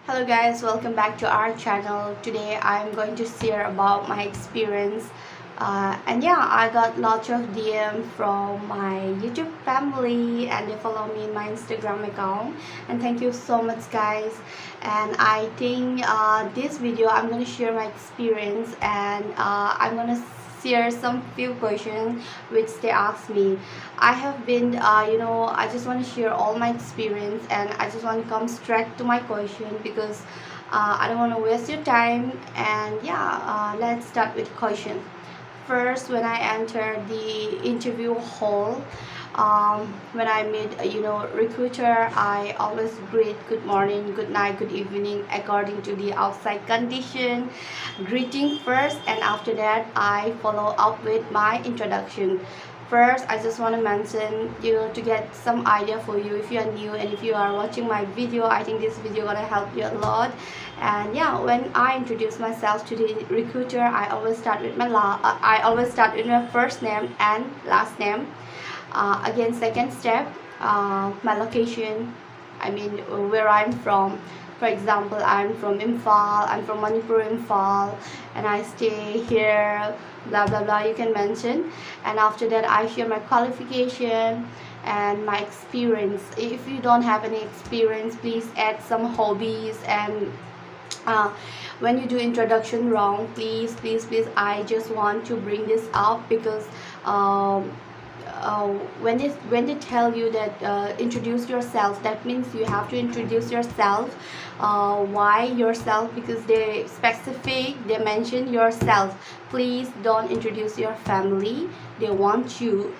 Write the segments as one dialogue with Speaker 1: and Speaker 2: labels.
Speaker 1: Hello guys, welcome back to our channel. Today I'm going to share about my experience. And yeah, I got lots of DM from my YouTube family and they follow me in my Instagram account. And thank you so much guys. And I think this video I'm going to share my experience and I'm going to share some few questions which they asked me. I have been I just want to share all my experience and I just want to come straight to my question because I don't want to waste your time. And yeah, let's start with question. First, when I entered the interview hall, when I meet recruiter, I always greet good morning, good night, good evening according to the outside condition, greeting first, and after that I follow up with my introduction. First, I just want to mention, to get some idea for you if you are new and if you are watching my video, I think this video gonna help you a lot. And yeah, when I introduce myself to the recruiter, I always start with my first name and last name. Again, second step, my location, I mean where I'm from. For example, I'm from Imphal, I'm from Manipur, Imphal, and I stay here, blah blah blah, you can mention. And after that I share my qualification and my experience. If you don't have any experience, please add some hobbies. And uh, when you do introduction wrong, please, I just want to bring this up because um, when they tell you that introduce yourself, that means you have to introduce yourself. Why yourself? Because they mention yourself. Please don't introduce your family. They want to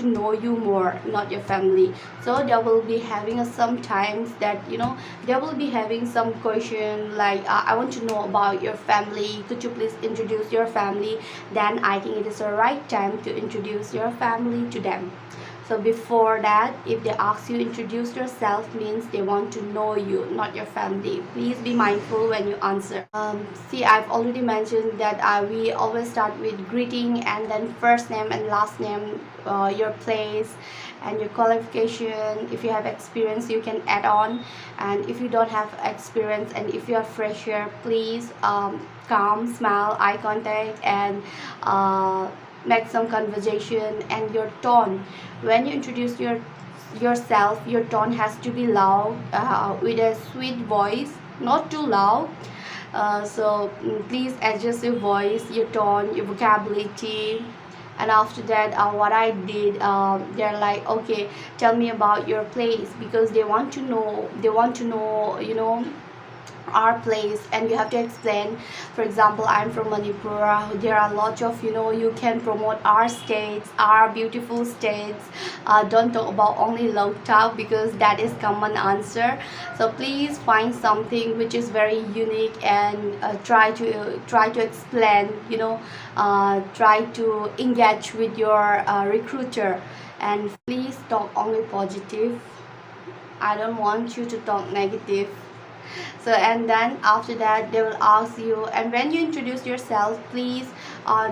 Speaker 1: know you more, not your family. So they will be having sometimes that they will be having some question like, I want to know about your family, could you please introduce your family? Then I think it is the right time to introduce your family to them. So before that, if they ask you introduce yourself, means they want to know you, not your family. Please be mindful when you answer. See, I've already mentioned that we always start with greeting and then first name and last name, your place and your qualification. If you have experience, you can add on. And if you don't have experience and if you are fresher, please calm, smile, eye contact, and make some conversation. And your tone, when you introduce yourself, your tone has to be loud, with a sweet voice, not too loud. Please adjust your voice, your tone, your vocabulary. And after that, what I did, they're like, okay, tell me about your place, because they want to know our place. And you have to explain. For example, I'm from Manipur. There are lots of, you can promote our states, our beautiful states. Don't talk about only Loktak, because that is common answer. So please find something which is very unique and try to explain, try to engage with your recruiter. And please talk only positive. I don't want you to talk negative. So, and then after that they will ask you, and when you introduce yourself, please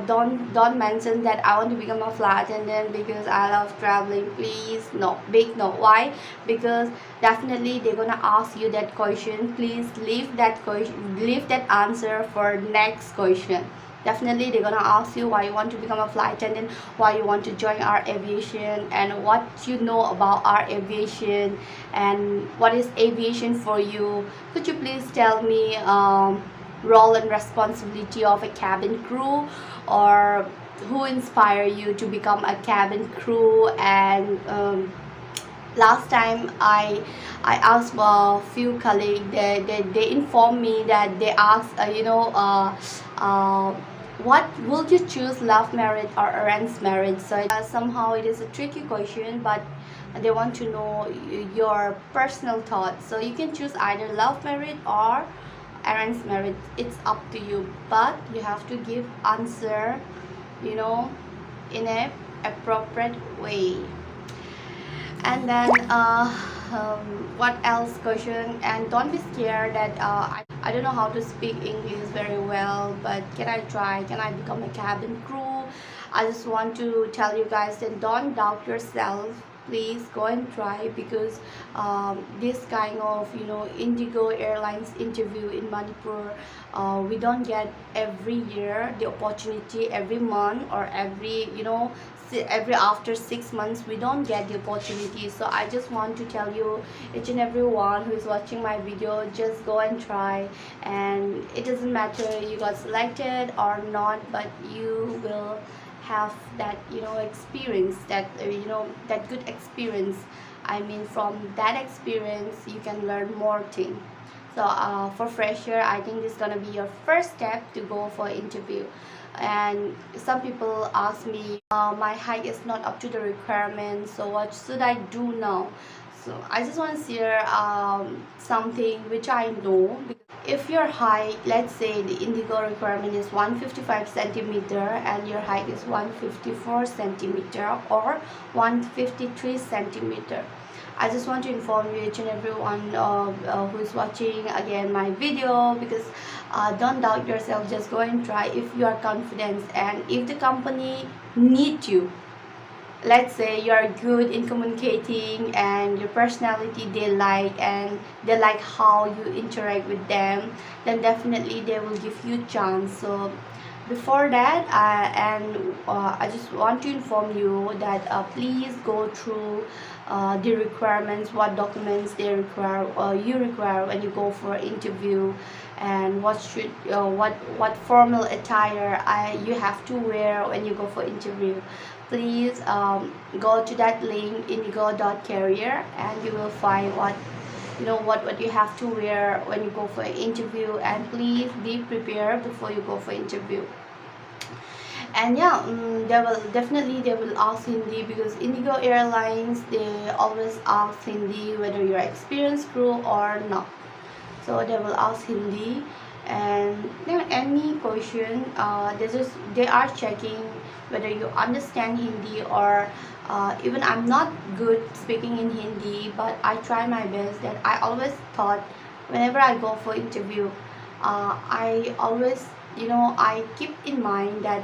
Speaker 1: don't mention that I want to become a flight attendant because I love traveling. Please, no, big no. Why? Because definitely they're gonna ask you that question. Please leave that question, leave that answer for next question. Definitely they're gonna ask you why you want to become a flight attendant, why you want to join our aviation, and what you know about our aviation, and what is aviation for you. Could you please tell me role and responsibility of a cabin crew, or who inspired you to become a cabin crew? And last time I asked a few colleagues, they informed me that they asked, what will you choose, love marriage or arranged marriage? So somehow it is a tricky question, but they want to know your personal thoughts. So you can choose either love marriage or arranged marriage. It's up to you, but you have to give answer, in a appropriate way. And then what else question? And don't be scared that I don't know how to speak English very well, but can I try, can I become a cabin crew? I just want to tell you guys that don't doubt yourself. please go and try, because this kind of Indigo Airlines interview in Manipur, we don't get every year the opportunity, every month or every after 6 months we don't get the opportunity. So I just want to tell you, each and everyone who is watching my video, just go and try, and it doesn't matter you got selected or not, but you will have that experience, that that good experience. I mean, from that experience you can learn more things. So for fresher, I think this is gonna be your first step to go for interview. And some people ask me, my height is not up to the requirement, so what should I do now? So I just want to share something which I know. If your height, let's say the Indigo requirement is 155 centimeter and your height is 154 centimeter or 153 centimeter, I just want to inform you, each and everyone who is watching again my video, because don't doubt yourself, just go and try if you are confident. And if the company needs you, let's say you are good in communicating and your personality they like, and they like how you interact with them, then definitely they will give you chance. So before that, I just want to inform you that please go through the requirements, what documents they require, you require when you go for interview, and what formal attire you have to wear when you go for interview. Please go to that link, indigo.career, and you will find what you have to wear when you go for an interview. And please be prepared before you go for interview. And yeah, they will ask Hindi, because Indigo Airlines, they always ask Hindi whether you're experienced crew or not. So they will ask Hindi, and any question, they are checking whether you understand Hindi, or even I'm not good speaking in Hindi, but I try my best. That I always thought, whenever I go for interview, I always I keep in mind that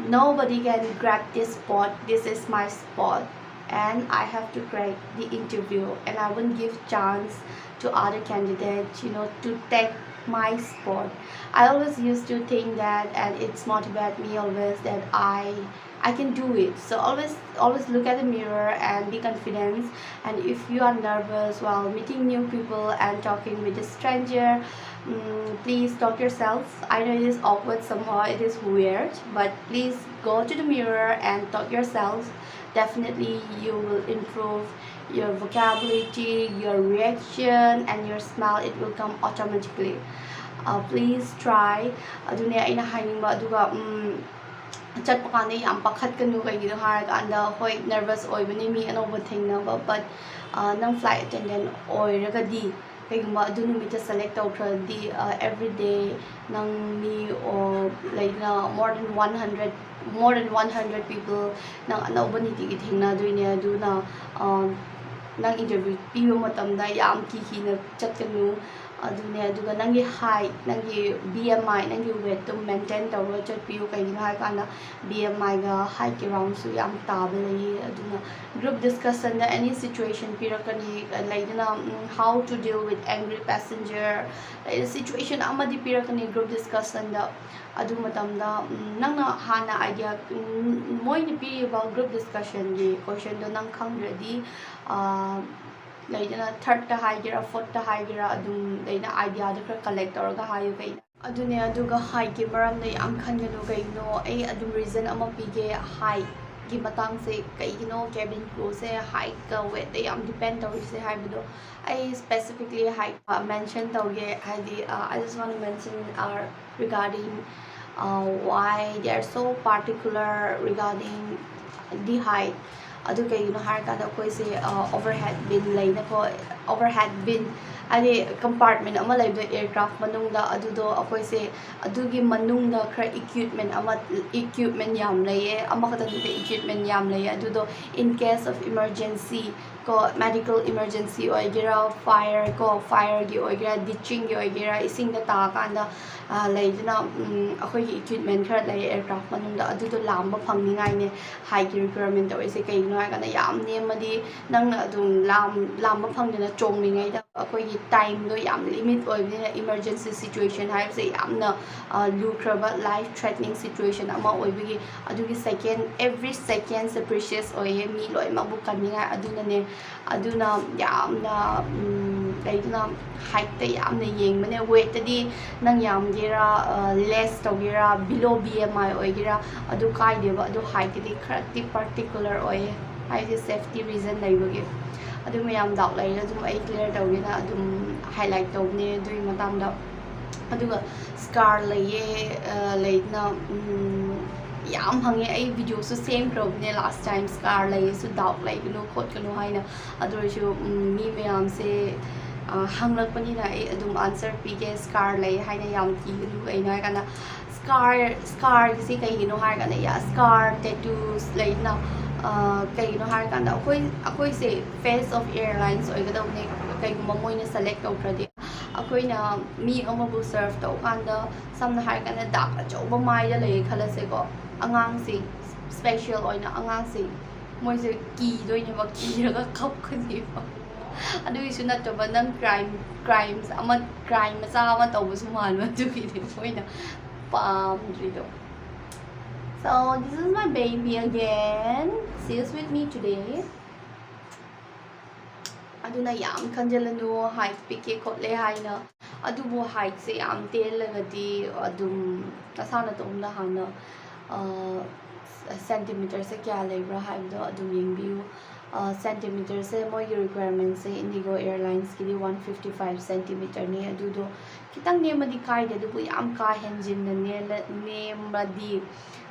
Speaker 1: nobody can grab this spot, this is my spot, and I have to crack the interview, and I won't give chance to other candidates to take my spot. I always used to think that, and it's motivate me always that I can do it. So always look at the mirror and be confident. And if you are nervous while meeting new people and talking with a stranger, please talk yourself. I know it is awkward somehow, it is weird, but please go to the mirror and talk yourself. Definitely you will improve your vocabulary, your reaction, and your smile. It will come automatically. Please try. Adune aina hainingba aduga chatpa kanda yam pakhatkanu kaigino haraganda hoi nervous oibani mi anoba thengnaba, but nang flight attendant oiragadi kaigumba adu numita select tawkradi every day nang mi or like more than 100 people nang anoba nitigi thengna doine aduna nang interview piba matamda yam kikina chatkanu adune aduga nangi height, nangi BMI, nangi weight to maintain tawra chatpiu kaigino harkana BMI ga height around su yam taba lay. Aduna group discussion da any situation pirakani laidana how to deal with angry passenger, situation amadi pirakani group discussion da adu matamda nangna hana idea moi ni pi about group discussion gi question do nang khangradi laidana third ta higera, fourth ta higera, adum laina idea da khara collect tawraga hayu kai adune aduga height ki maram da yam khanganu kaino ai adum reason ama pige height ki matang se kaino cabin crew se height ka weight da yam depend tawi se haibudo I specifically height mention tawge hadi I just want to mention regarding why they are so particular regarding the height. Adu kaigino harkada koi se overhead bin laina ko overhead bin ani compartment ama laibdo aircraft manungda adudo akoi se adugi manungda khara equipment yam laye ama khata equipment yam laye adudo in case of emergency ko medical emergency oigera fire ko fire gi oigera ditching gi oigera ising da ta kan da leidna akhoi gi equipment khar lei aircraft manung da adu to lamba phangni ngai ne high requirement oi se kai no ka na yam ne madi nang adum lamba phangna chong ni ngai da akhoi gi time do yam limit oi ne emergency situation hai se yam na lucrable life threatening situation ama oi bi adu gi second every second is precious oi mi loi ma bu kan ni ngai aduna ne aduna yamna leidna height ta yamna yeng mane weight ta di nang yam gira less to gira below BMI oi gira adu kai de ba adu height di khati particular oi hai se safety reason lai bagi adu mayam daw lai adu ai clear taw ina adu highlight taw ne dui matam da adu scar lai leidna yam hange ai video su same crop ne last time scar lai su daw lai no khot kanu haina adu su mi mayam se hanglak pani na ai adum answer pige scar lai haina yam ki lu ai na kana scar si kai no har kana ya scar tattoos lai na kai no har kana akoi se face of airlines oi ga daw ne kai ma moi na select taw pradi akoi na mi ama bu serve taw kan da samna har kana dak a choba mai da lai khala se ko angang si special oi na angang si moi se ki doi ne ba ki ra ga khap khani ba adu isu na to ba nang crimes ama crime sa ama taw bu su man ma du ki de moi na pam rido. So this is my baby again. See you with me today. Aduna yam kanjalanu height pike khotle haina adubu height se yam tel lagadi adum tasana tomda hana centimeter se kya lebra haibdo adum yengbiu centimeter se moi requirement se Indigo Airlines ki 155 centimeter ne adudo kitang ne madi kai de du yam ka henjin ne madi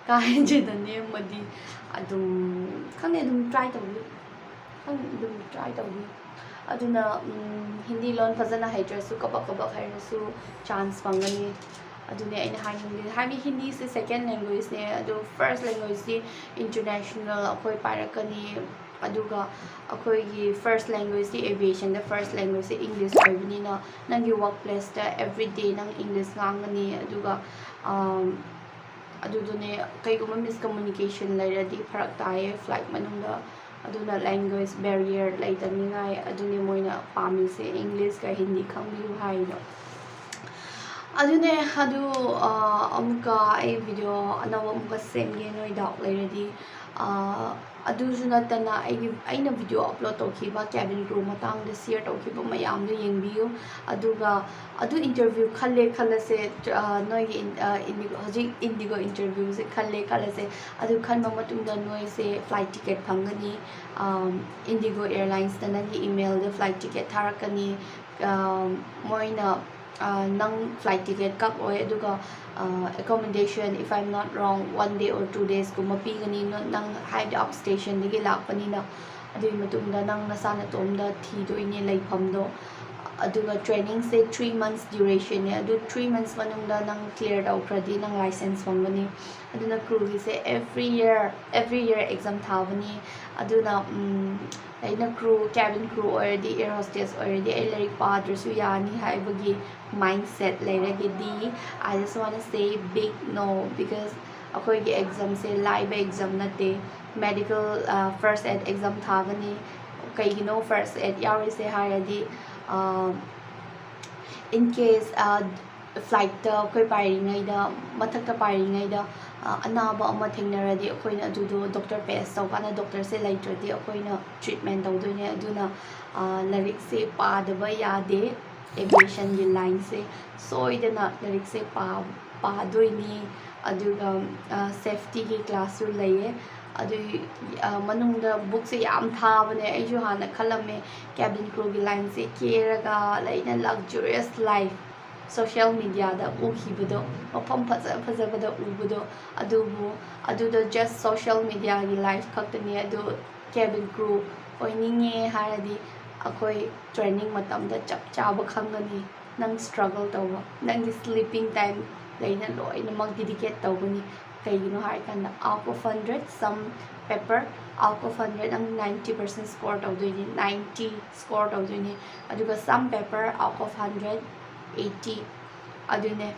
Speaker 1: ka henjin ne madi adum khane adum try to aduna Hindi lon fazana haidrasu kabak hairasu chance pangani adune aina haimi Hindi se second language ne adu first language si international akoi parakani aduga akoi gi first language si aviation the first language si English oibni na nangi workplace ta every day nang English ngangani aduga adudune kaiguma miscommunication lairadi pharak tae flight manungda aduna language barrier laitaningai adune moina pami se English ka Hindi khangbiu haino adune adu amka ai video anawa amka semge noi dok lairadi adu junatana aina video upload tokhiba cabin crew matang de share tokhiba mayam de yengbiu aduga adu interview khalle se noi Indigo interview se khalle se adu khanma matungda noi se flight ticket phangani Indigo Airlines tana gi email de flight ticket tharakani moina nang flight ticket kap oi aduga accommodation if I'm not wrong 1 day or 2 days kuma pigani no nang hide up station digi lakpani na adui matungda nang nasana tomda thi do ine laifam do aduga training se 3 months duration ne adu 3 months manungda nang clear out pradi nang license wangani aduna crew gi se every year exam thavani aduna aina crew cabin crew or the air hostess or the electric padre su yani haibagi mindset lairagi di I just want to say big no because akoi gi exam se live exam nate medical first aid exam thavani kai gi no first aid yawi se hayadi in case flight ta koi pairingai da mathak ta pairingai da anaba ama thengnaradi akoina adudo doctor pass tawkana doctor se laitradi akoina treatment tawdoine aduna larik se padaba yade aviation gi line se soidana larik se pa doini aduga safety gi class su laye adu manungda book se yam thabane aiju hana khalame cabin crew gi line se keraga laina luxurious life social media da ukhibado mafam fazabada ubado adudo just social media gi life khaktani adu cabin crew oininge haradi akoi training matamda chap chaba khangani nang struggle tawa nang sleeping time laina loina mag dedicate tawani ꯀꯩꯒꯤꯅꯣ ꯍꯥꯏꯔꯀꯥꯟꯗ out of 100 some paper out of 100 ꯅꯪ 90% score ꯇꯧꯗꯣꯏꯅꯤ 90 score ꯇꯧꯗꯣꯏꯅꯤ ꯑꯗꯨꯒ some paper out of 100 80 ꯑꯗꯨꯅꯦ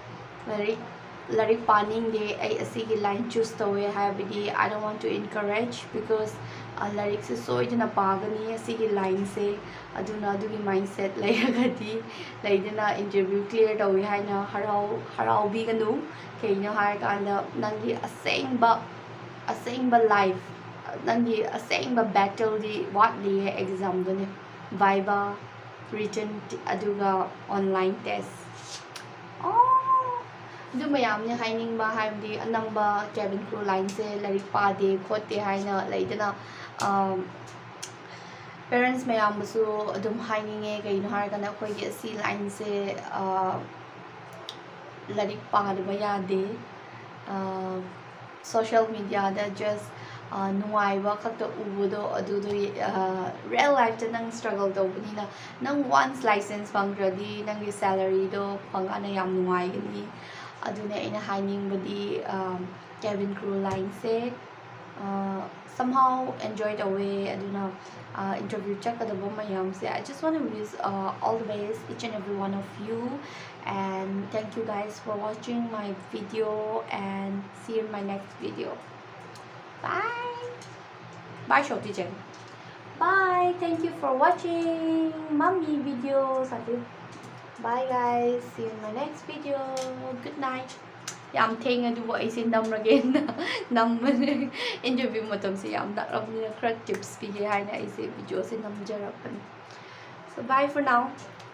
Speaker 1: ꯂꯥꯏꯔꯤꯛ ꯄꯥꯅꯤꯡꯗꯦ ꯑꯩ ꯑꯁꯤꯒꯤ ꯂꯥꯏꯟ ꯆꯨꯁ ꯇꯧꯋꯦ ꯍꯥꯏꯕꯗꯤ I don't want to encourage because ꯂꯥꯏꯔꯤꯛꯁꯦ ꯁꯣꯏꯗꯅ ꯄꯥꯒꯅꯤ ꯑꯁꯤꯒꯤ ꯂꯥꯏꯟꯁꯦ ꯑꯗꯨꯅ ꯑꯗꯨꯒꯤ ꯃꯥꯏꯟꯁꯦꯠ ꯂꯩꯔꯒꯗꯤ ꯂꯩꯗꯅ ꯏꯟꯇꯔꯚ꯭ꯌꯨ ꯀ꯭ꯂꯤꯌꯔ ꯇꯧꯋꯤ ꯍꯥꯏꯅ ꯍꯔꯥꯎꯕꯤꯒꯅꯨ ꯀꯩꯅꯣ ꯍꯥꯏꯔꯀꯥꯟꯗ ꯅꯪꯒꯤ ꯑꯁꯦꯡꯕ ꯂꯥꯏꯐ ꯅꯪꯒꯤ ꯑꯁꯦꯡꯕ ꯕꯦꯇꯜꯗꯤ ꯋꯥꯠꯂꯤꯌꯦ ꯑꯦꯛꯖꯥꯝꯗꯨꯅꯦ ꯚꯥꯏꯕꯥ ꯔꯤꯇꯟ ꯑꯗꯨꯒ ꯑꯣꯟꯂꯥꯏꯟ ꯇꯦꯁ ꯑꯗꯨ ꯃꯌꯥꯝꯅꯦ ꯍꯥꯏꯅꯤꯡꯕ ꯍꯥꯏꯕꯗꯤ ꯑꯅꯝꯕ ꯀꯦꯕꯤꯟ ꯀ꯭ꯔꯨ ꯂꯥꯏꯟꯁꯦ ꯂꯥꯏꯔꯤꯛ ꯄꯥꯗꯦ ꯈꯣꯠꯇꯦ ꯍꯥꯏꯅ ꯂꯩꯗꯅ ꯄꯦꯔꯦꯟꯁ ꯃꯌꯥꯝꯕꯨꯁꯨ ꯑꯗꯨꯝ ꯍꯥꯏꯅꯤꯡꯉꯦ ꯀꯩꯅꯣ ꯍꯥꯏꯔꯀꯥꯟꯗ ꯑꯩꯈꯣꯏꯒꯤ ꯑꯁꯤ ꯂꯥꯏꯟꯁꯦ ꯂꯥꯏꯔꯤꯛ ꯄꯥꯗꯕ ꯌꯥꯗꯦ ꯁꯣꯁꯤꯌꯦꯜ ꯃꯤꯗꯤꯌꯥꯗ ꯖꯁ ꯅꯨꯡꯉꯥꯏꯕ ꯈꯛꯇ ꯎꯕꯗꯣ ꯑꯗꯨꯗꯣ ꯔꯤꯌꯦꯜ ꯂꯥꯏꯐꯇ ꯅꯪ ꯁ꯭ꯇ꯭ꯔꯒꯜ ꯇꯧꯕꯅꯤꯅ ꯅꯪ ꯋꯥꯟꯁ ꯂꯥꯏꯁꯦꯟꯁ ꯐꯪꯈ꯭ꯔꯗꯤ ꯅꯪꯒꯤ ꯁꯦꯂꯔꯤꯗꯣ ꯐꯪꯀꯥꯟꯗ ꯌꯥꯝ ꯅꯨꯡꯉꯥꯏꯒꯅꯤ ꯑꯗꯨꯅ ꯑꯩꯅ ꯍꯥꯏꯅꯤꯡꯕꯗꯤ ꯀꯦꯕꯤꯟ ꯀ꯭ꯔꯨ ꯂꯥꯏꯟꯁꯦ somehow enjoy ꯇꯧꯋꯦ ꯑꯗꯨꯅ interview ꯆꯠꯀꯗꯕ ꯃꯌꯥꯝꯁꯦ I just want to wish all the best each and every one of you and thank you guys for watching my video and see you in my next video. Bye. Bye Shoti Jen. Bye. Thank you for watching mommy videos. Bye guys. See you in my next video. Good night. ꯌꯥꯝ ꯊꯦꯡꯉꯦ ꯑꯗꯨꯕꯨ ꯑꯩꯁꯦ ꯅꯝꯔꯒꯦꯅ ꯅꯝꯕꯅꯦ interview ꯃꯇꯝꯁꯦ ꯌꯥꯝ ꯅꯛꯔꯕꯅꯤꯅ ꯈꯔ tips ꯄꯤꯒꯦ ꯍꯥꯏꯅ ꯑꯩꯁꯦ ꯚꯤꯗꯤꯑꯣꯁꯦ ꯅꯝꯖꯔꯛꯄꯅꯤ. So bye for now.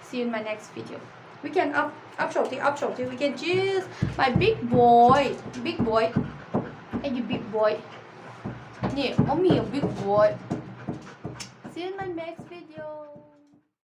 Speaker 1: See you in my next video. We can up Shoti. We can choose my big boy. Hey you big boy. Yeah, mommy a big boy. See you in my next video.